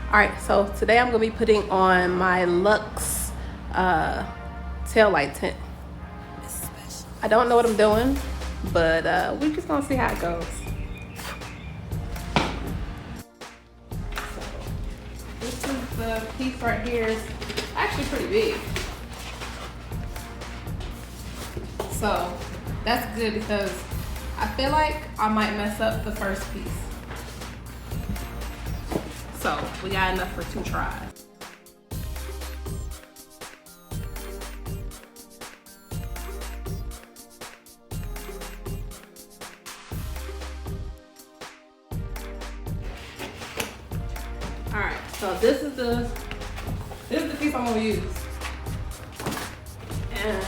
Alright, so today I'm going to be putting on my Luxe Taillight Tint. I don't know what I'm doing, but we're just going to see how it goes. So, this is the piece right here. It's actually pretty big. So that's good because I feel like I might mess up the first piece. So we got enough for 2 tries. All right, so this is the piece I'm gonna use, and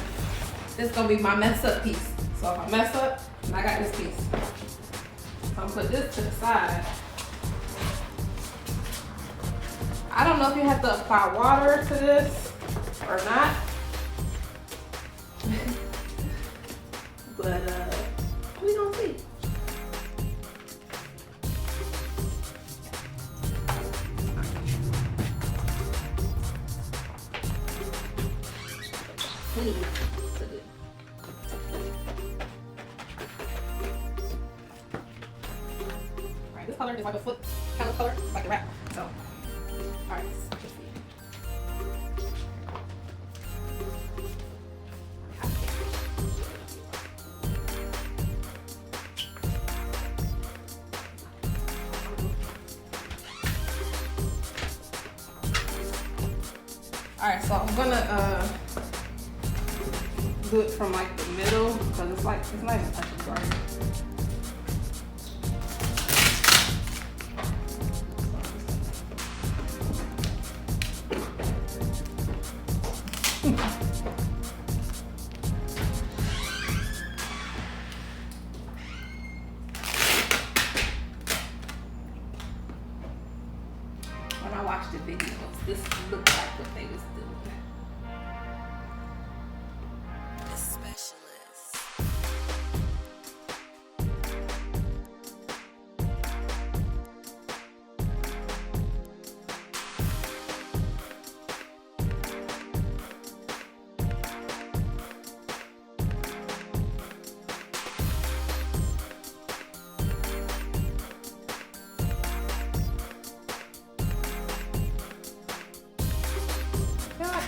this is gonna be my mess up piece. So if I mess up, I got this piece. So I'm gonna put this to the side. I don't know if you have to apply water to this or not, but we gonna see. Alright, this color is like a foot kind of color, like a wrap. So, alright. Alright, so I'm gonna do it from like the middle because it's not even touching the garden. When I watched the videos, this looked like what they was doing.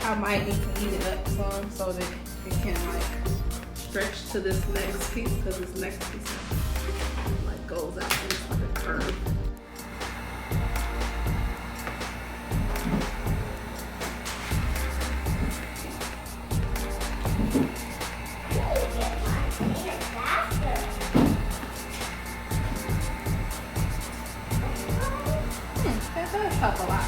I might need to heat it up some so that it can like stretch to this next piece, because this next piece like goes out and it's like a curve. That does help a lot.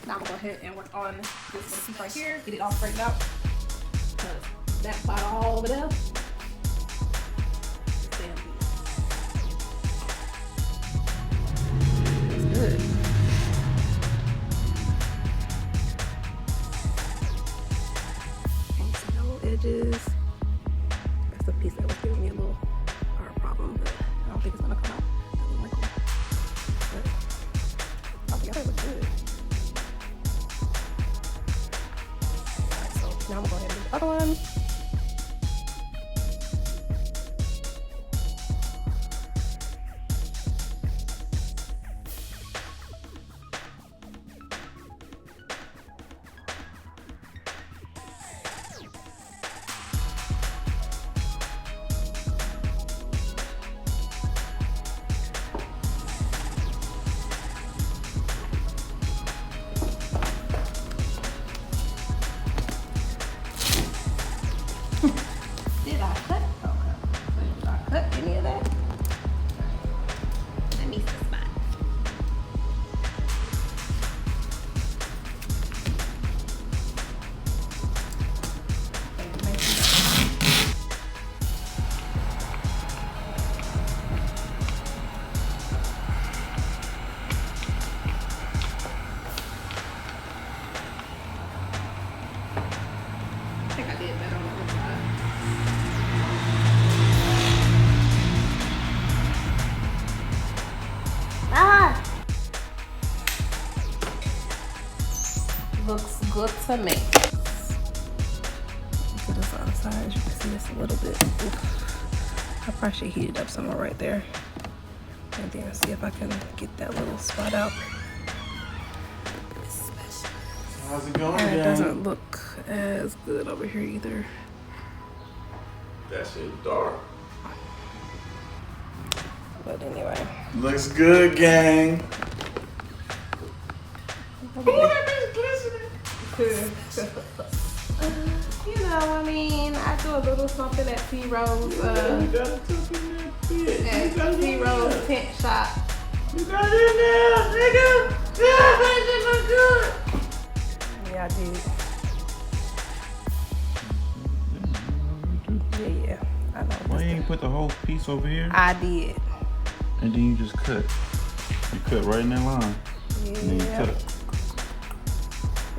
Now I'm gonna go ahead and work on this little piece right here, get it all straightened out. Because that spot all over there. It's good. No edges. That's the piece that was giving me a little hard problem, but I don't think it's gonna come out. But altogether it looks good. Now I'm going to go ahead and do the other one. make. Get this on the side, as you can see this a little bit. Oof. I probably should heat it up somewhere right there. And then see if I can get that little spot out. How's it going, and it doesn't look as good over here either. That shit dark. But anyway. Looks good, gang. You know, I mean, I do a little something at Roze. At Roze Tint Shop. You got it in there, nigga. Yeah, that shit look good. Yeah, I did. Yeah, I know. Why you ain't put the whole piece over here? I did. And then you just cut. You cut right in that line. Yeah. And then you cut.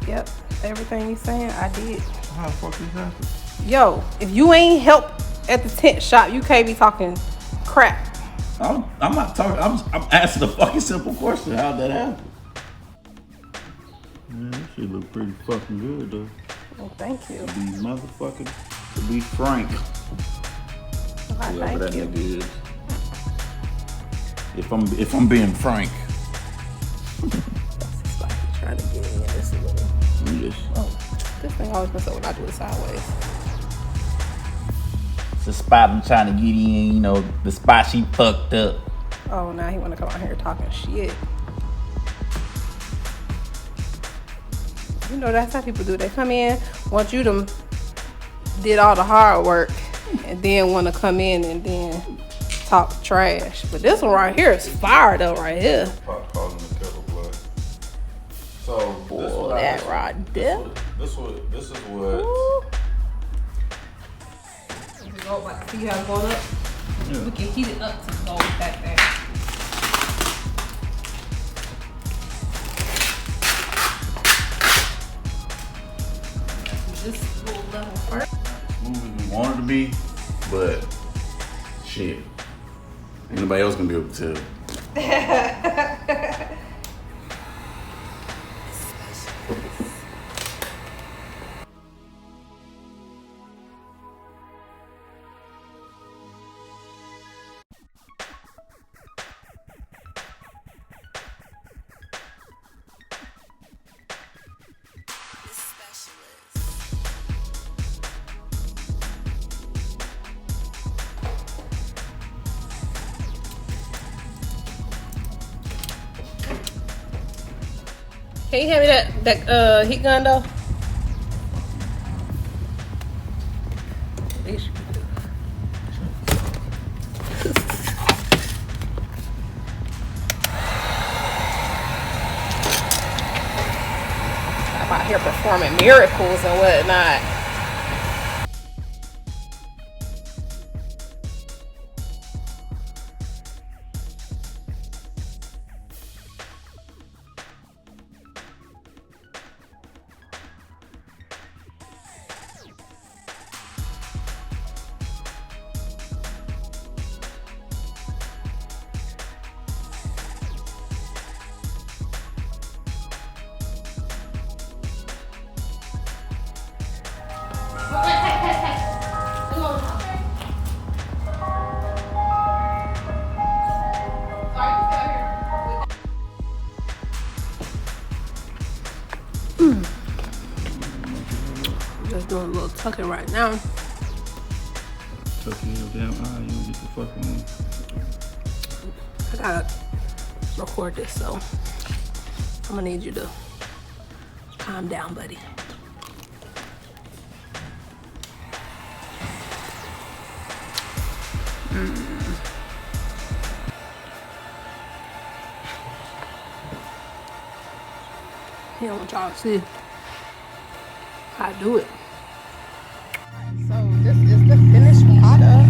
Yep. Everything you saying, I did. How the fuck this happen? Yo, if you ain't help at the tent shop, you can't be talking crap. I'm not talking. I'm asking a fucking simple question. How'd that happen? Man, that shit look pretty fucking good though. Well, thank you. To be motherfucking, to be frank. Well, Whoever that thank nigga is. If I'm being frank. It's like trying to get in this a little. Yes. Oh, this thing always mess up when I do it sideways. It's a spot I'm trying to get in, you know, the spot she fucked up. Oh, now he wanna come out here talking shit. You know, that's how people do. They come in, want you to did all the hard work, and then want to come in and then talk trash. But this one right here is fire though, right here. So Boy, that right there. This is what. Ooh. See how it's going up? Yeah. We can heat it up to go back there. This little level first. Smooth as we want it to be, but shit. Ain't nobody else gonna be able to tell. Can you hand me that heat gun though? I'm out here performing miracles and whatnot. Just doing a little tucking right now. Tuck in your damn eye, you don't get the fucking one. I gotta record this, so I'm gonna need you to calm down, buddy. He don't want y'all to see how I do it. So this is the finished product.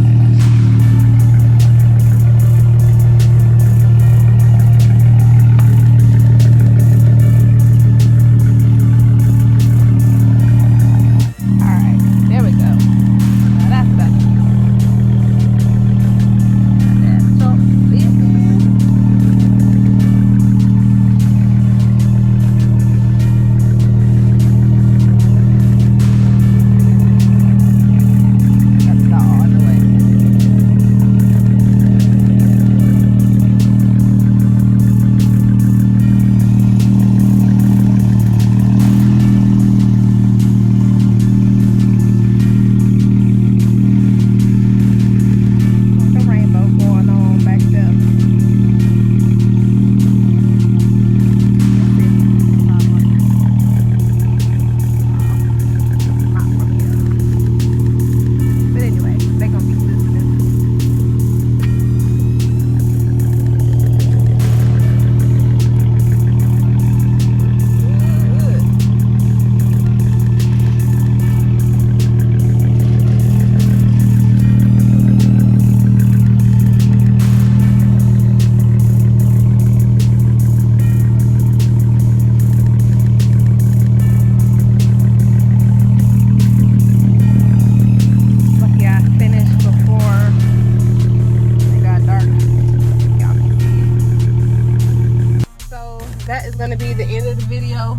gonna be the end of the video.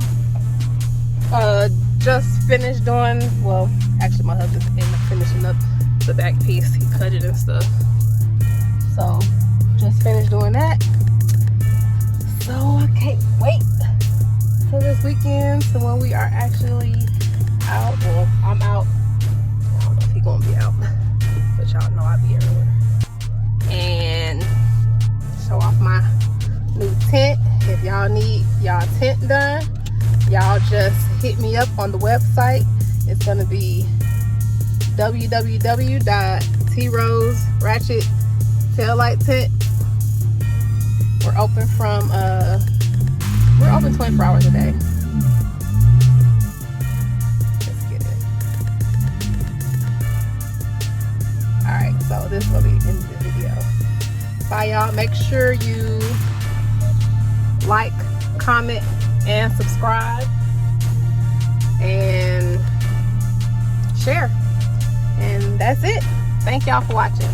Just finished doing, well, actually my husband's finishing up the back piece. He cut it and stuff. So just finished doing that. So I can't wait for this weekend, so when we are actually out. Well, I'm out. I don't know if he's gonna be out, but y'all know I'll be everywhere. And show off my new tint. If y'all need y'all tint done, y'all just hit me up on the website. It's gonna be www.Roze Ratchet Taillight Tint. We're open from we're open 24 hours a day. Let's get it. Alright, so this will be in the video. Bye y'all. Make sure you like, comment, and subscribe, and share. And that's it. Thank y'all for watching.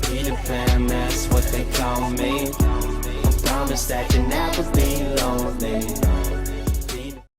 Peter Pan, that's what they call me. I promise that you'll never be lonely.